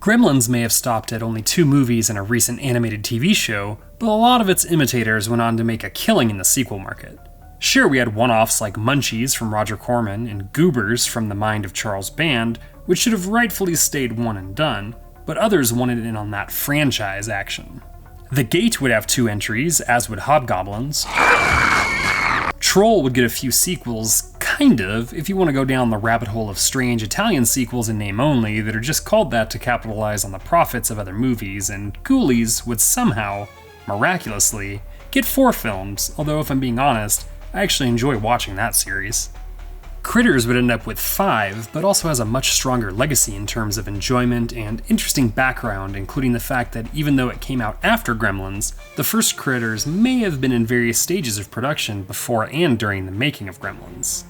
Gremlins may have stopped at only 2 movies and a recent animated TV show, but a lot of its imitators went on to make a killing in the sequel market. Sure, we had one-offs like Munchies from Roger Corman and Goobers from the mind of Charles Band, which should have rightfully stayed one and done, but others wanted in on that franchise action. The Gate would have 2 entries, as would Hobgoblins. Troll would get a few sequels, kind of, if you want to go down the rabbit hole of strange Italian sequels in name only that are just called that to capitalize on the profits of other movies, and Ghoulies would somehow, miraculously, get 4 films, although if I'm being honest, I actually enjoy watching that series. Critters would end up with 5, but also has a much stronger legacy in terms of enjoyment and interesting background, including the fact that even though it came out after Gremlins, the first Critters may have been in various stages of production before and during the making of Gremlins.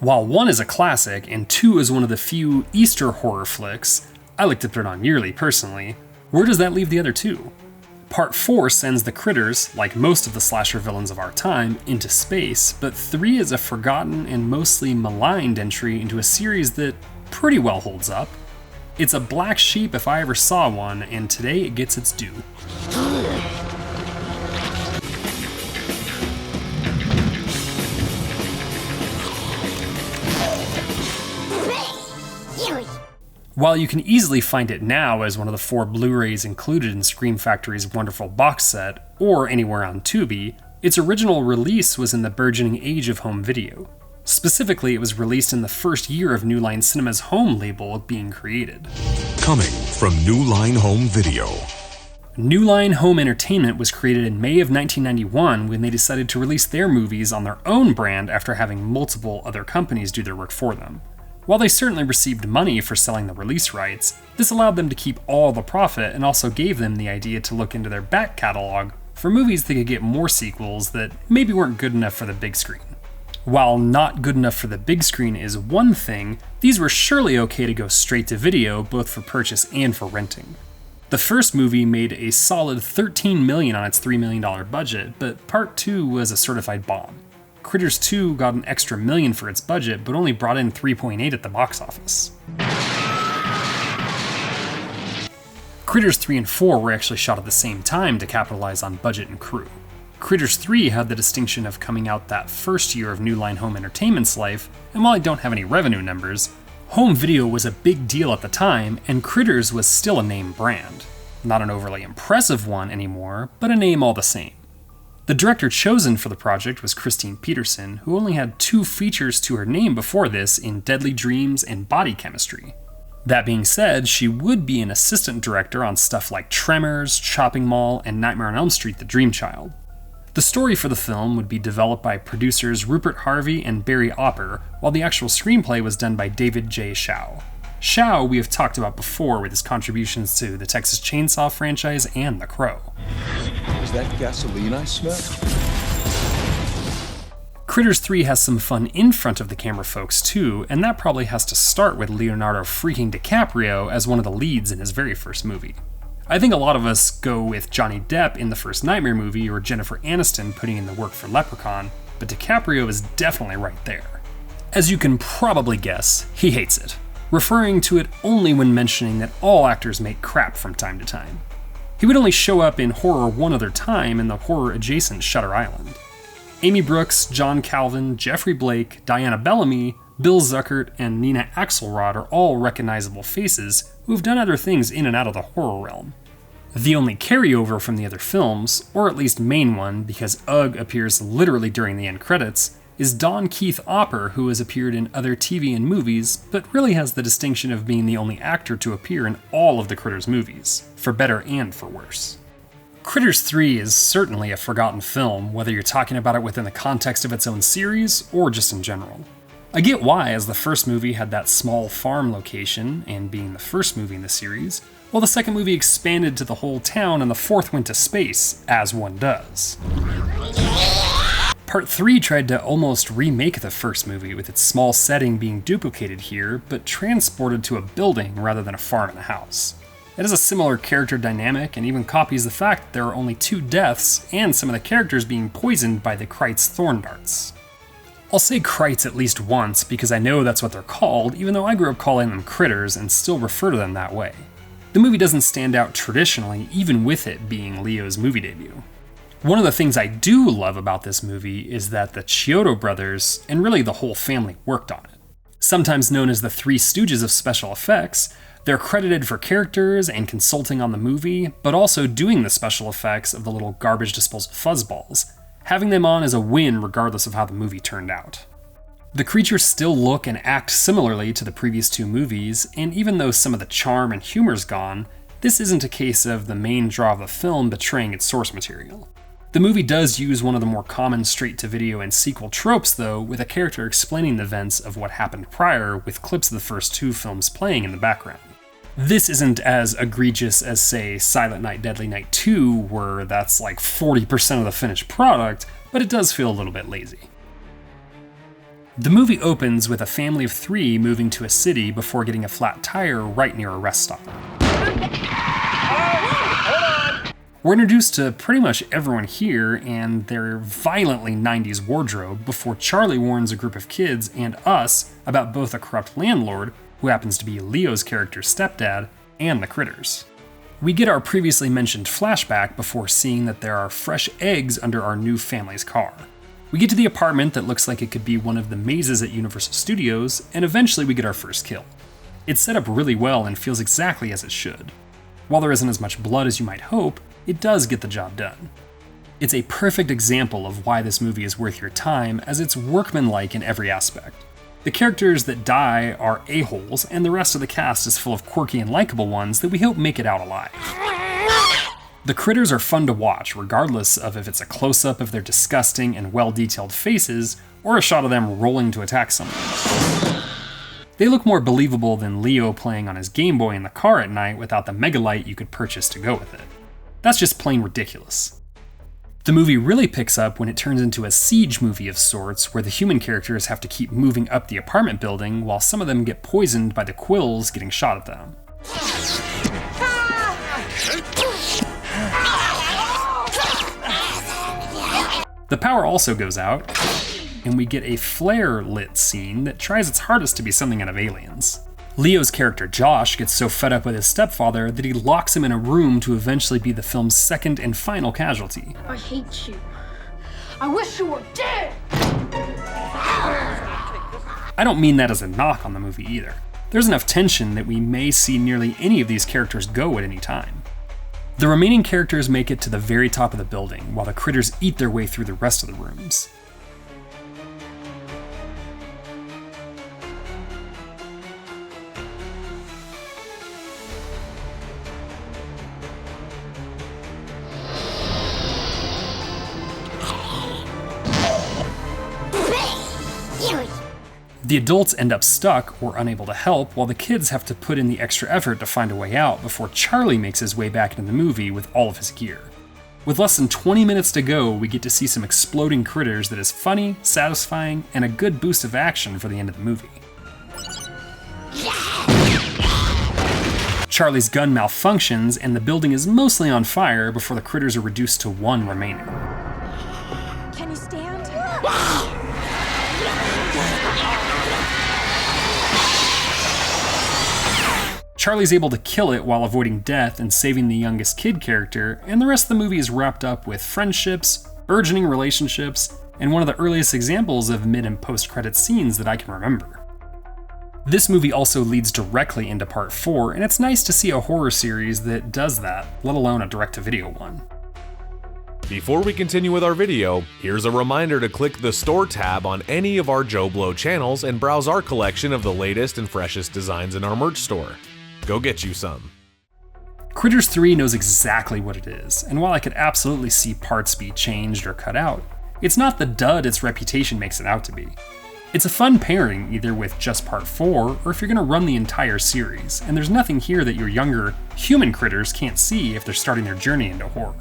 While 1 is a classic and 2 is one of the few Easter horror flicks, I like to put it on yearly personally, where does that leave the other 2? Part 4 sends the Critters, like most of the slasher villains of our time, into space, but 3 is a forgotten and mostly maligned entry into a series that pretty well holds up. It's a black sheep if I ever saw one, and today it gets its due. While you can easily find it now as one of the 4 Blu-rays included in Scream Factory's wonderful box set, or anywhere on Tubi, its original release was in the burgeoning age of home video. Specifically, it was released in the first year of New Line Cinema's home label being created. Coming from New Line Home Video. New Line Home Entertainment was created in May of 1991 when they decided to release their movies on their own brand after having multiple other companies do their work for them. While they certainly received money for selling the release rights, this allowed them to keep all the profit and also gave them the idea to look into their back catalog for movies that could get more sequels that maybe weren't good enough for the big screen. While not good enough for the big screen is one thing, these were surely okay to go straight to video, both for purchase and for renting. The first movie made a solid $13 million on its $3 million budget, but Part 2 was a certified bomb. Critters 2 got an extra $1 million for its budget, but only brought in $3.8 at the box office. Critters 3 and 4 were actually shot at the same time to capitalize on budget and crew. Critters 3 had the distinction of coming out that first year of New Line Home Entertainment's life, and while I don't have any revenue numbers, home video was a big deal at the time, and Critters was still a name brand. Not an overly impressive one anymore, but a name all the same. The director chosen for the project was Christine Peterson, who only had 2 features to her name before this in Deadly Dreams and Body Chemistry. That being said, she would be an assistant director on stuff like Tremors, Chopping Mall, and Nightmare on Elm Street: The Dream Child. The story for the film would be developed by producers Rupert Harvey and Barry Opper, while the actual screenplay was done by David J. Shaw. Shaw we have talked about before with his contributions to the Texas Chainsaw franchise and The Crow. Is that gasoline I smell? Critters 3 has some fun in front of the camera folks too, and that probably has to start with Leonardo freaking DiCaprio as one of the leads in his very first movie. I think a lot of us go with Johnny Depp in the first Nightmare movie or Jennifer Aniston putting in the work for Leprechaun, but DiCaprio is definitely right there. As you can probably guess, he hates it, referring to it only when mentioning that all actors make crap from time to time. He would only show up in horror one other time in the horror-adjacent Shutter Island. Amy Brooks, John Calvin, Jeffrey Blake, Diana Bellamy, Bill Zuckert, and Nina Axelrod are all recognizable faces who have done other things in and out of the horror realm. The only carryover from the other films, or at least main one because Ugg appears literally during the end credits, is Don Keith Opper, who has appeared in other TV and movies, but really has the distinction of being the only actor to appear in all of the Critters movies, for better and for worse. Critters 3 is certainly a forgotten film, whether you're talking about it within the context of its own series, or just in general. I get why, as the first movie had that small farm location, and being the first movie in the series, while the second movie expanded to the whole town and the fourth went to space, as one does. Part 3 tried to almost remake the first movie with its small setting being duplicated here, but transported to a building rather than a farm and a house. It has a similar character dynamic and even copies the fact that there are only 2 deaths and some of the characters being poisoned by the Kreitz thorn darts. I'll say Kreitz at least once because I know that's what they're called, even though I grew up calling them critters and still refer to them that way. The movie doesn't stand out traditionally, even with it being Leo's movie debut. One of the things I do love about this movie is that the Chiodo brothers, and really the whole family, worked on it. Sometimes known as the Three Stooges of special effects, they're credited for characters and consulting on the movie, but also doing the special effects of the little garbage disposal fuzzballs. Having them on is a win regardless of how the movie turned out. The creatures still look and act similarly to the previous two movies, and even though some of the charm and humor's gone, this isn't a case of the main draw of the film betraying its source material. The movie does use one of the more common straight-to-video and sequel tropes, though, with a character explaining the events of what happened prior, with clips of the first two films playing in the background. This isn't as egregious as, say, Silent Night, Deadly Night 2, where that's like 40% of the finished product, but it does feel a little bit lazy. The movie opens with a family of three moving to a city before getting a flat tire right near a rest stop. We're introduced to pretty much everyone here and their violently 90s wardrobe before Charlie warns a group of kids and us about both a corrupt landlord, who happens to be Leo's character's stepdad, and the critters. We get our previously mentioned flashback before seeing that there are fresh eggs under our new family's car. We get to the apartment that looks like it could be one of the mazes at Universal Studios, and eventually we get our first kill. It's set up really well and feels exactly as it should. While there isn't as much blood as you might hope, it does get the job done. It's a perfect example of why this movie is worth your time, as it's workmanlike in every aspect. The characters that die are a-holes, and the rest of the cast is full of quirky and likable ones that we hope make it out alive. The critters are fun to watch, regardless of if it's a close-up of their disgusting and well-detailed faces, or a shot of them rolling to attack someone. They look more believable than Leo playing on his Game Boy in the car at night without the Megalight you could purchase to go with it. That's just plain ridiculous. The movie really picks up when it turns into a siege movie of sorts, where the human characters have to keep moving up the apartment building while some of them get poisoned by the quills getting shot at them. The power also goes out, and we get a flare-lit scene that tries its hardest to be something out of Aliens. Leo's character Josh gets so fed up with his stepfather that he locks him in a room to eventually be the film's second and final casualty. I hate you. I wish you were dead! I don't mean that as a knock on the movie either. There's enough tension that we may see nearly any of these characters go at any time. The remaining characters make it to the very top of the building, while the critters eat their way through the rest of the rooms. The adults end up stuck or unable to help, while the kids have to put in the extra effort to find a way out before Charlie makes his way back into the movie with all of his gear. With less than 20 minutes to go, we get to see some exploding critters that is funny, satisfying, and a good boost of action for the end of the movie. Charlie's gun malfunctions, and the building is mostly on fire before the critters are reduced to one remaining. Can you stand? Charlie's able to kill it while avoiding death and saving the youngest kid character, and the rest of the movie is wrapped up with friendships, burgeoning relationships, and one of the earliest examples of mid and post-credit scenes that I can remember. This movie also leads directly into Part 4, and it's nice to see a horror series that does that, let alone a direct-to-video one. Before we continue with our video, here's a reminder to click the Store tab on any of our JoBlo channels and browse our collection of the latest and freshest designs in our merch store. Go get you some. Critters 3 knows exactly what it is, and while I could absolutely see parts be changed or cut out, it's not the dud its reputation makes it out to be. It's a fun pairing either with just Part 4 or if you're going to run the entire series, and there's nothing here that your younger human critters can't see if they're starting their journey into horror.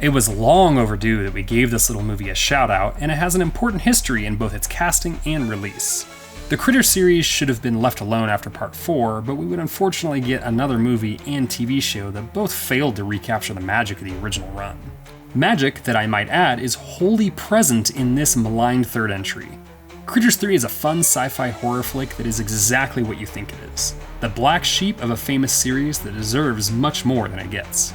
It was long overdue that we gave this little movie a shout out, and it has an important history in both its casting and release. The Critter series should have been left alone after Part 4, but we would unfortunately get another movie and TV show that both failed to recapture the magic of the original run. Magic, that I might add, is wholly present in this maligned third entry. Critters 3 is a fun sci-fi horror flick that is exactly what you think it is. The black sheep of a famous series that deserves much more than it gets.